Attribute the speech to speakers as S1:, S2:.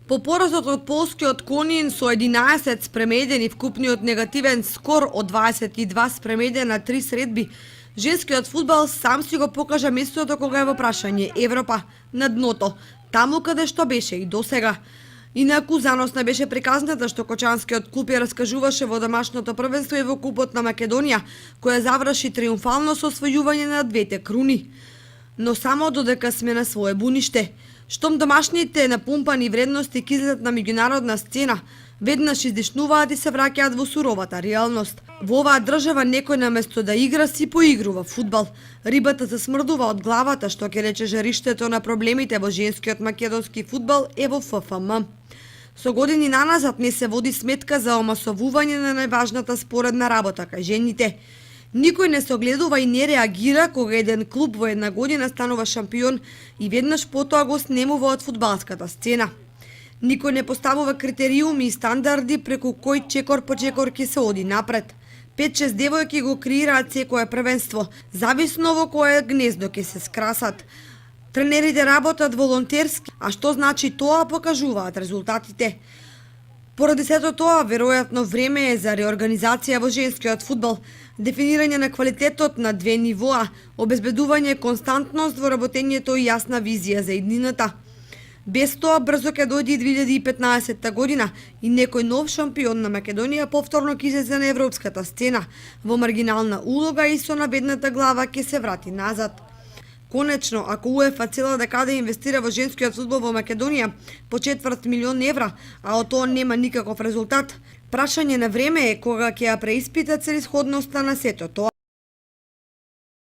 S1: По поразот од полскиот Конин со 11 спремеден и вкупниот негативен скор од 22 спремеден на 3 средби, женскиот фудбал сам си го покажа местото кога е во прашање Европа на дното, таму каде што беше и досега. Инаку заносна беше приказната што кочанскиот клуб ја раскажуваше во домашното првенство и во Купот на Македонија, која заврши триумфално со освојување на двете круни. Но само додека сме на свое буниште. Штом домашните напумпани вредности ќе излезат на меѓународна сцена, веднаш издишнуваат и се враќаат во суровата реалност. Во оваа држава некој наместо да игра си поигрува фудбал. Рибата се смрдува од главата, што ќе рече жариштето на проблемите во женскиот македонски фудбал е во ФФМ. Со години наназад не се води сметка за омасовување на најважната споредна работа кај жените. Никој не се огледува и не реагира кога еден клуб во една година станува шампион и веднаш потоа го снемува од фудбалската сцена. Никој не поставува критериуми и стандарди преку кој чекор по чекор ќе се оди напред. 5-6 девојки го креираат секое првенство, зависно во кое гнездо ќе се скрасат. Тренерите работат волонтерски, а што значи тоа покажуваат резултатите. Поради сето тоа, веројатно време е за реорганизација во женскиот фудбал, дефинирање на квалитетот на две нивоа, обезбедување константност во работењето и јасна визија за иднината. Без тоа брзо ќе дојде 2015 година и некој нов шампион на Македонија повторно ќе излезе на европската сцена, во маргинална улога и со набедната глава ќе се врати назад. Конечно, ако УЕФА цела декада инвестира во женскиот фудбал во Македонија по 250.000.000 евра, а од тоа нема никаков резултат, прашање на време е кога ќе ја преиспита целисходноста на сето тоа.